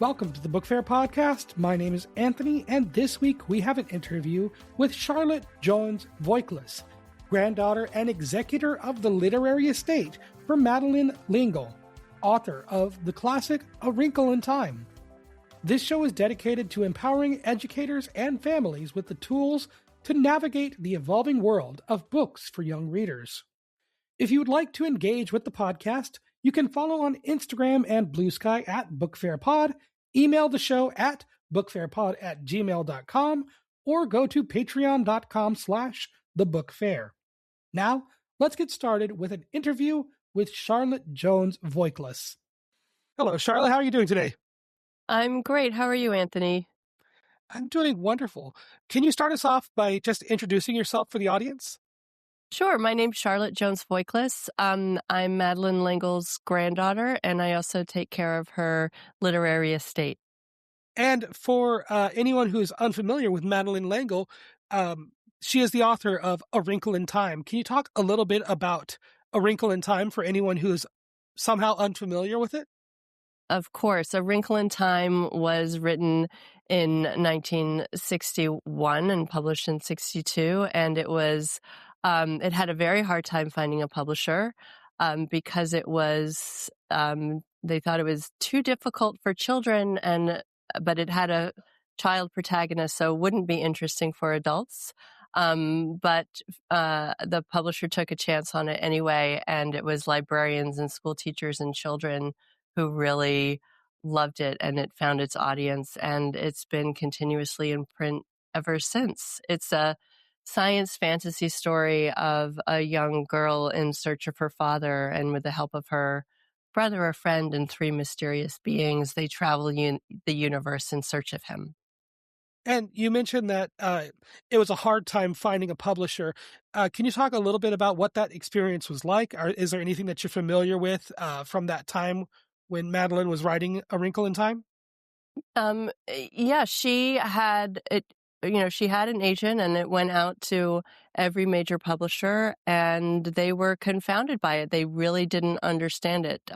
Welcome to the Book Fair Podcast. My name is Anthony, and this week we have an interview with Charlotte Jones Voiklis, granddaughter and executor of the literary estate for Madeline L'Engle, author of the classic A Wrinkle in Time. This show is dedicated to empowering educators and families with the tools to navigate the evolving world of books for young readers. If you would like to engage with the podcast, you can follow on Instagram and Blue Sky at BookFairPod, email the show at bookfairpod@gmail.com, or go to patreon.com/thebookfair. Now, let's get started with an interview with Charlotte Jones Voiklis. Hello, Charlotte. How are you doing today? I'm great. How are you, Anthony? I'm doing wonderful. Can you start us off by just introducing yourself for the audience? Sure. My name's Charlotte Jones Voiklis. I'm Madeline L'Engle's granddaughter, and I also take care of her literary estate. And for anyone who's unfamiliar with Madeline L'Engle, she is the author of A Wrinkle in Time. Can you talk a little bit about A Wrinkle in Time for anyone who's somehow unfamiliar with it? Of course. A Wrinkle in Time was written in 1961 and published in 62, and it was it had a very hard time finding a publisher because it was they thought it was too difficult for children, but it had a child protagonist, so it wouldn't be interesting for adults. But the publisher took a chance on it anyway, and it was librarians and school teachers and children who really loved it, and it found its audience, and it's been continuously in print ever since. It's a science fantasy story of a young girl in search of her father, and with the help of her brother, a friend, and three mysterious beings, they travel the universe in search of him. And you mentioned that it was a hard time finding a publisher. Can you talk a little bit about what that experience was like? Or is there anything that you're familiar with from that time when Madeline was writing A Wrinkle in Time? Yeah, she had it. She had an agent, and it went out to every major publisher, and they were confounded by it. They really didn't understand it.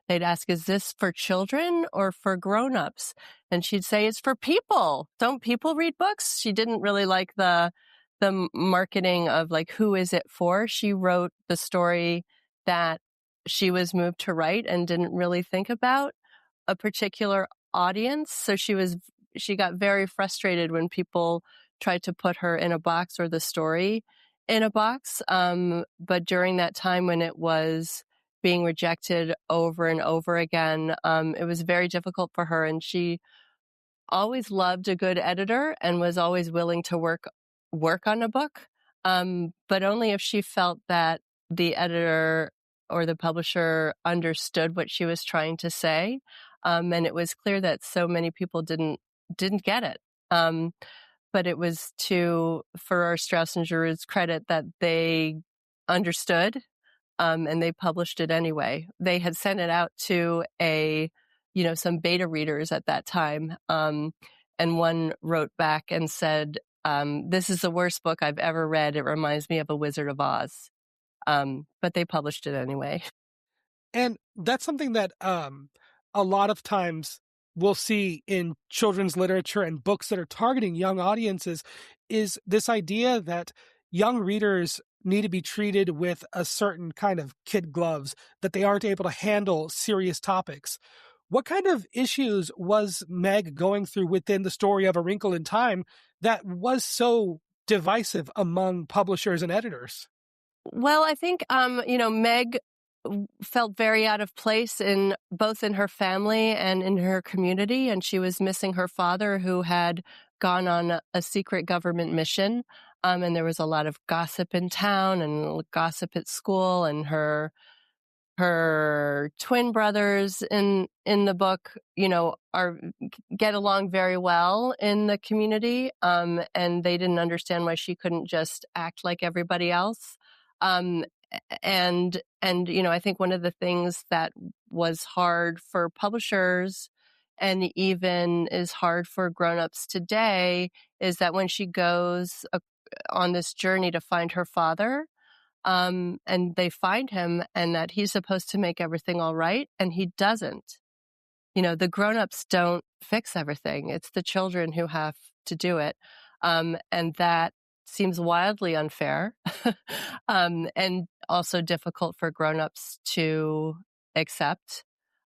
They'd ask, "Is this for children or for grown-ups?" And she'd say, "It's for people. Don't people read books?" She didn't really like the marketing of like, who is it for? She wrote the story that she was moved to write and didn't really think about a particular audience. So she got very frustrated when people tried to put her in a box or the story in a box. But during that time when it was being rejected over and over again, it was very difficult for her. And she always loved a good editor and was always willing to work on a book, but only if she felt that the editor or the publisher understood what she was trying to say. And it was clear that so many people didn't get it. But it was for our Strauss and Giroud's credit that they understood, and they published it anyway. They had sent it out to some beta readers at that time. And one wrote back and said, "This is the worst book I've ever read. It reminds me of A Wizard of Oz." But they published it anyway. And that's something that a lot of times we'll see in children's literature and books that are targeting young audiences is this idea that young readers need to be treated with a certain kind of kid gloves, that they aren't able to handle serious topics. What kind of issues was Meg going through within the story of A Wrinkle in Time that was so divisive among publishers and editors? Well, I think, Meg felt very out of place both in her family and in her community, and she was missing her father, who had gone on a secret government mission. And there was a lot of gossip in town and gossip at school, and her twin brothers in the book, get along very well in the community. And they didn't understand why she couldn't just act like everybody else. And I think one of the things that was hard for publishers and even is hard for grownups today is that when she goes on this journey to find her father, and they find him, and that he's supposed to make everything all right, and he doesn't. the grown-ups don't fix everything. It's the children who have to do it. And that seems wildly unfair, and also difficult for grown-ups to accept.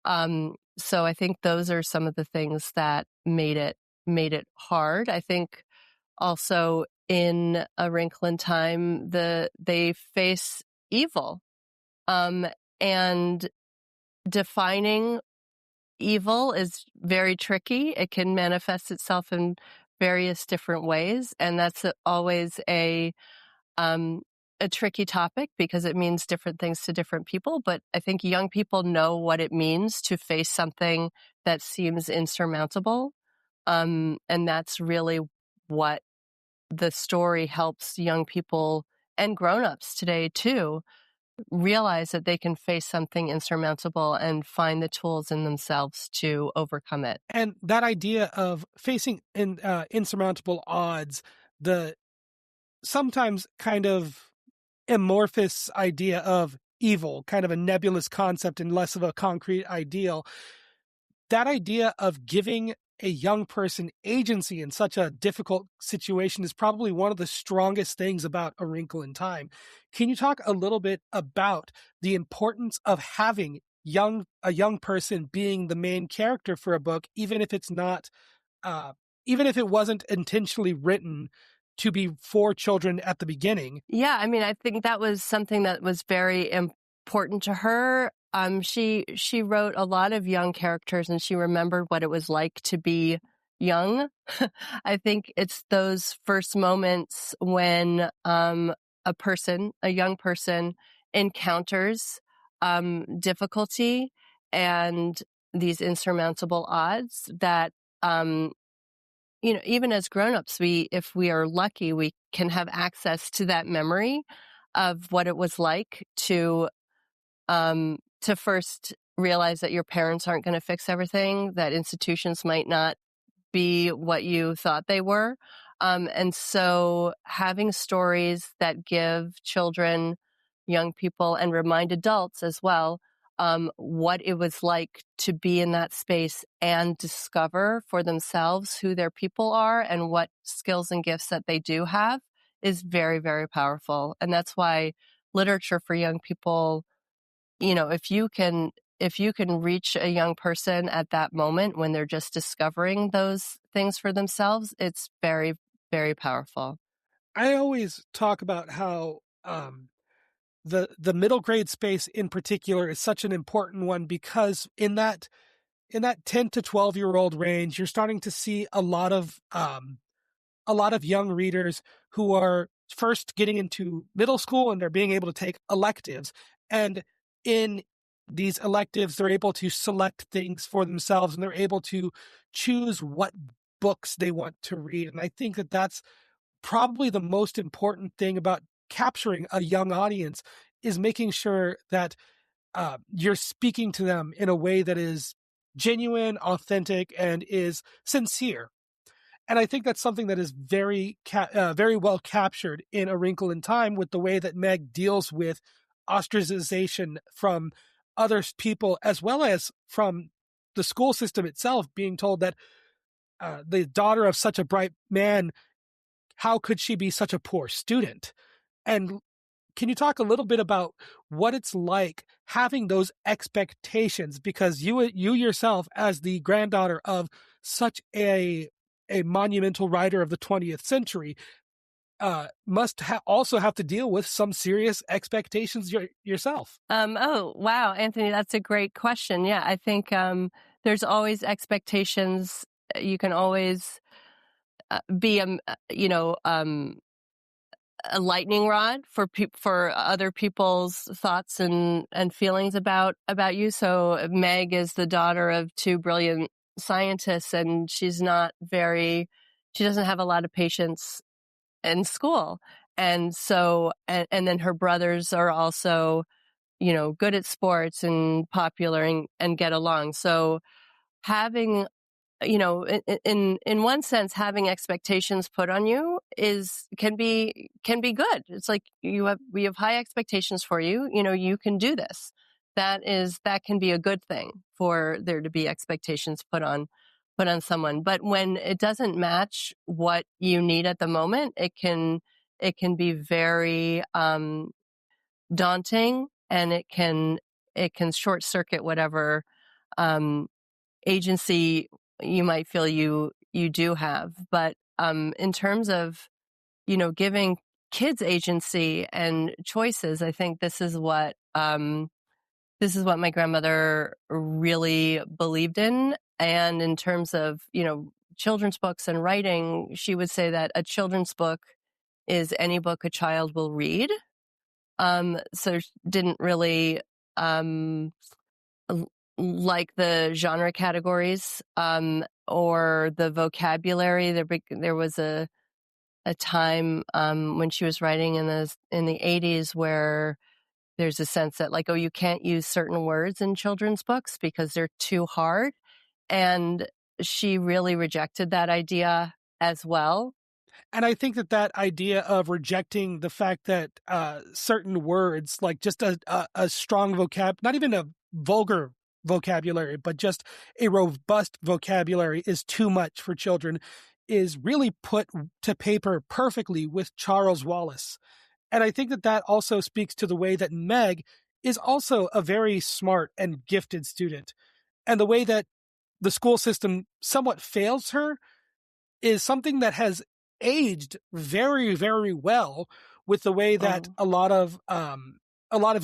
So I think those are some of the things that made it hard. I think also in A Wrinkle in Time, they face evil, and defining evil is very tricky. It can manifest itself in various different ways, and that's always a tricky topic because it means different things to different people. But I think young people know what it means to face something that seems insurmountable, and that's really what the story helps young people and grown-ups today too realize, that they can face something insurmountable and find the tools in themselves to overcome it. And that idea of facing insurmountable odds, the sometimes kind of amorphous idea of evil, kind of a nebulous concept and less of a concrete ideal, that idea of giving a young person agency in such a difficult situation is probably one of the strongest things about A Wrinkle in Time. Can you talk a little bit about the importance of having a young person being the main character for a book, even if it's not, even if it wasn't intentionally written to be for children at the beginning? Yeah, I mean, I think that was something that was very important to her. She wrote a lot of young characters, and she remembered what it was like to be young. I think it's those first moments when a young person, encounters difficulty and these insurmountable odds that even as grown-ups, if we are lucky, we can have access to that memory of what it was like to first realize that your parents aren't going to fix everything, that institutions might not be what you thought they were. And so having stories that give children, young people, and remind adults as well what it was like to be in that space and discover for themselves who their people are and what skills and gifts that they do have is very, very powerful. And that's why literature for young people, if you can reach a young person at that moment when they're just discovering those things for themselves, it's very, very powerful. I always talk about how the middle grade space in particular is such an important one, because in that 10 to 12-year-old range, you're starting to see a lot of young readers who are first getting into middle school, and they're being able to take electives. And in these electives, they're able to select things for themselves, and they're able to choose what books they want to read. And I think that that's probably the most important thing about capturing a young audience, is making sure that you're speaking to them in a way that is genuine, authentic, and is sincere. And I think that's something that is very well captured in A Wrinkle in Time, with the way that Meg deals with ostracization from other people, as well as from the school system itself, being told that the daughter of such a bright man, how could she be such a poor student? And can you talk a little bit about what it's like having those expectations? Because you yourself, as the granddaughter of such a monumental writer of the 20th century, must also have to deal with some serious expectations yourself. Oh, wow, Anthony, that's a great question. Yeah, I think there's always expectations. You can always be a lightning rod for other people's thoughts and feelings about you. So Meg is the daughter of two brilliant scientists, and she doesn't have a lot of patience in school. And so, and then her brothers are also, good at sports and popular and get along. So having, in one sense, having expectations put on you can be good. It's like we have high expectations for you. You can do this. that can be a good thing for there to be expectations put on someone. But when it doesn't match what you need at the moment, it can be very daunting, and it can short circuit whatever agency you might feel you do have. But in terms of giving kids agency and choices, I think this is what my grandmother really believed in. And in terms of children's books and writing, she would say that a children's book is any book a child will read. So didn't really like the genre categories or the vocabulary. There was a time when she was writing in the 80s where there's a sense that like, oh, you can't use certain words in children's books because they're too hard. And she really rejected that idea as well. And I think that idea of rejecting the fact that certain words, like just a strong not even a vulgar vocabulary, but just a robust vocabulary is too much for children, is really put to paper perfectly with Charles Wallace. And I think that also speaks to the way that Meg is also a very smart and gifted student. And the way that the school system somewhat fails her is something that has aged very, very well with the way that a lot of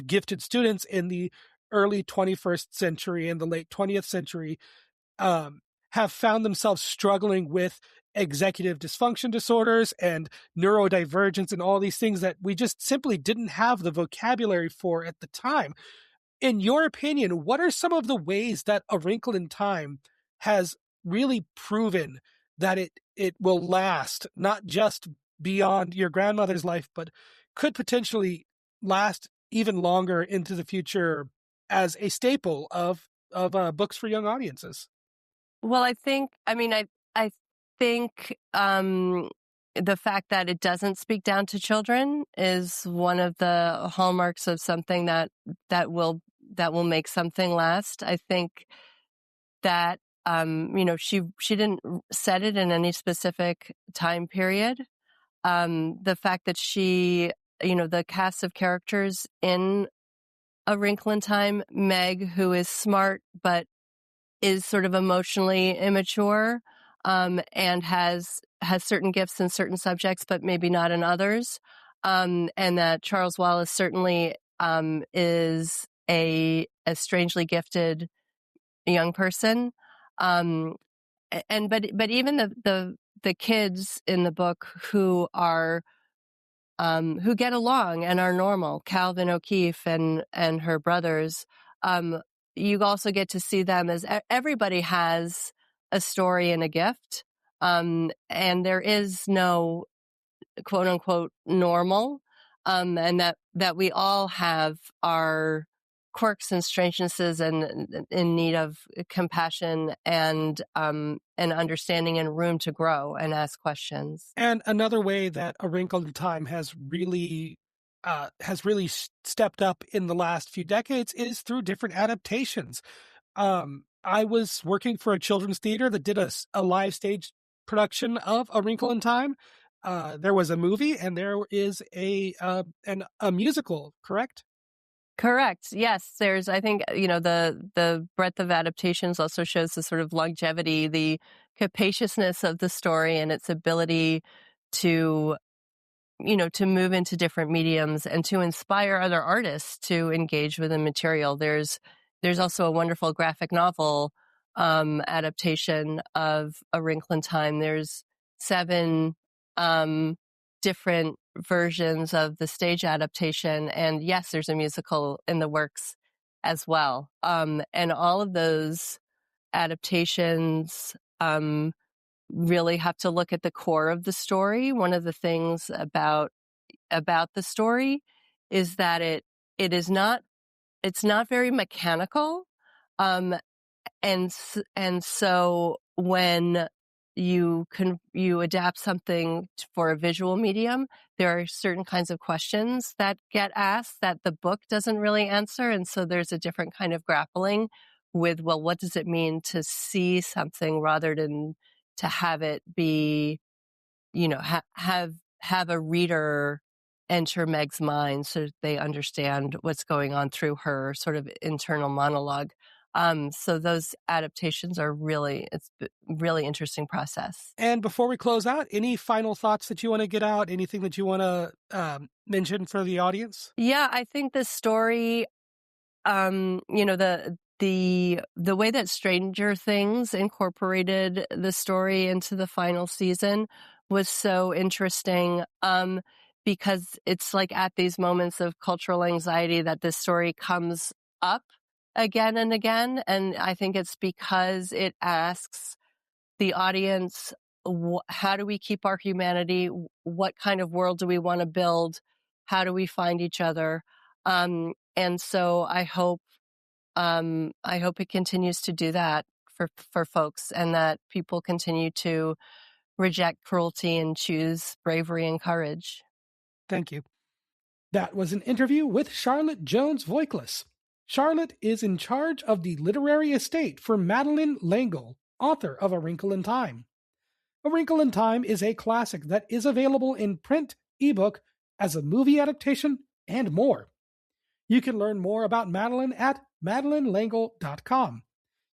gifted students in the early 21st century and the late 20th century have found themselves struggling with executive dysfunction disorders and neurodivergence and all these things that we just simply didn't have the vocabulary for at the time. In your opinion, what are some of the ways that A Wrinkle in Time has really proven that it will last, not just beyond your grandmother's life, but could potentially last even longer into the future as a staple of books for young audiences? Well, I think the fact that it doesn't speak down to children is one of the hallmarks of something that will make something last. I think that she didn't set it in any specific time period. The fact that the cast of characters in A Wrinkle in Time, Meg, who is smart but is sort of emotionally immature, and has certain gifts in certain subjects, but maybe not in others. And that Charles Wallace certainly is a strangely gifted young person. But even the kids in the book who are who get along and are normal, Calvin O'Keefe and her brothers, you also get to see them as everybody has a story and a gift. And there is no quote unquote normal. And that we all have our quirks and strangenesses and in need of compassion and understanding and room to grow and ask questions. And another way that A Wrinkle in Time has really stepped up in the last few decades is through different adaptations. I was working for a children's theater that did a live stage production of A Wrinkle in Time. There was a movie and there is a musical, correct? Correct. Yes. There's, I think, the breadth of adaptations also shows the sort of longevity, the capaciousness of the story and its ability to move into different mediums and to inspire other artists to engage with the material. There's also a wonderful graphic novel adaptation of A Wrinkle in Time. There's 7 different versions of the stage adaptation. And yes, there's a musical in the works as well. And all of those adaptations really have to look at the core of the story. One of the things about the story is that it's not very mechanical. And so when you adapt something for a visual medium, there are certain kinds of questions that get asked that the book doesn't really answer. And so there's a different kind of grappling with, well, what does it mean to see something rather than to have it be, have a reader enter Meg's mind so that they understand what's going on through her sort of internal monologue. So those adaptations are it's a really interesting process. And before we close out, any final thoughts that you want to get out? Anything that you want to mention for the audience? Yeah, I think the story, the way that Stranger Things incorporated the story into the final season was so interesting, because it's like at these moments of cultural anxiety that this story comes up again and again. And I think it's because it asks the audience, how do we keep our humanity? What kind of world do we want to build? How do we find each other? And so I hope it continues to do that for folks, and that people continue to reject cruelty and choose bravery and courage. Thank you. That was an interview with Charlotte Jones Voiklis. Charlotte is in charge of the literary estate for Madeline L'Engle, author of A Wrinkle in Time. A Wrinkle in Time is a classic that is available in print, ebook, as a movie adaptation, and more. You can learn more about Madeline at MadelineL'Engle.com.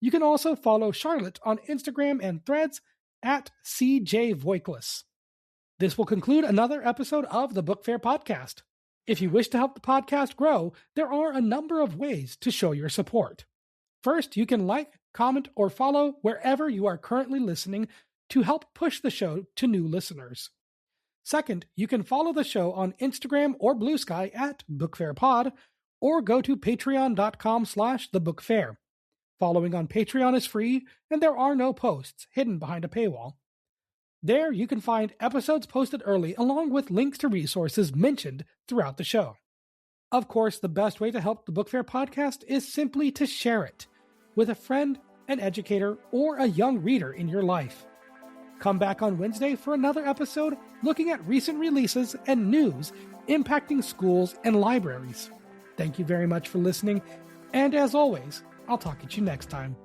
You can also follow Charlotte on Instagram and Threads at CJ Voiklis. This will conclude another episode of the Book Fair Podcast. If you wish to help the podcast grow, there are a number of ways to show your support. First, you can like, comment, or follow wherever you are currently listening to help push the show to new listeners. Second, you can follow the show on Instagram or Blue Sky at BookFairPod, or go to patreon.com/thebookfair. Following on Patreon is free, and there are no posts hidden behind a paywall. There, you can find episodes posted early along with links to resources mentioned throughout the show. Of course, the best way to help the Book Fair Podcast is simply to share it with a friend, an educator, or a young reader in your life. Come back on Wednesday for another episode looking at recent releases and news impacting schools and libraries. Thank you very much for listening, and as always, I'll talk at you next time.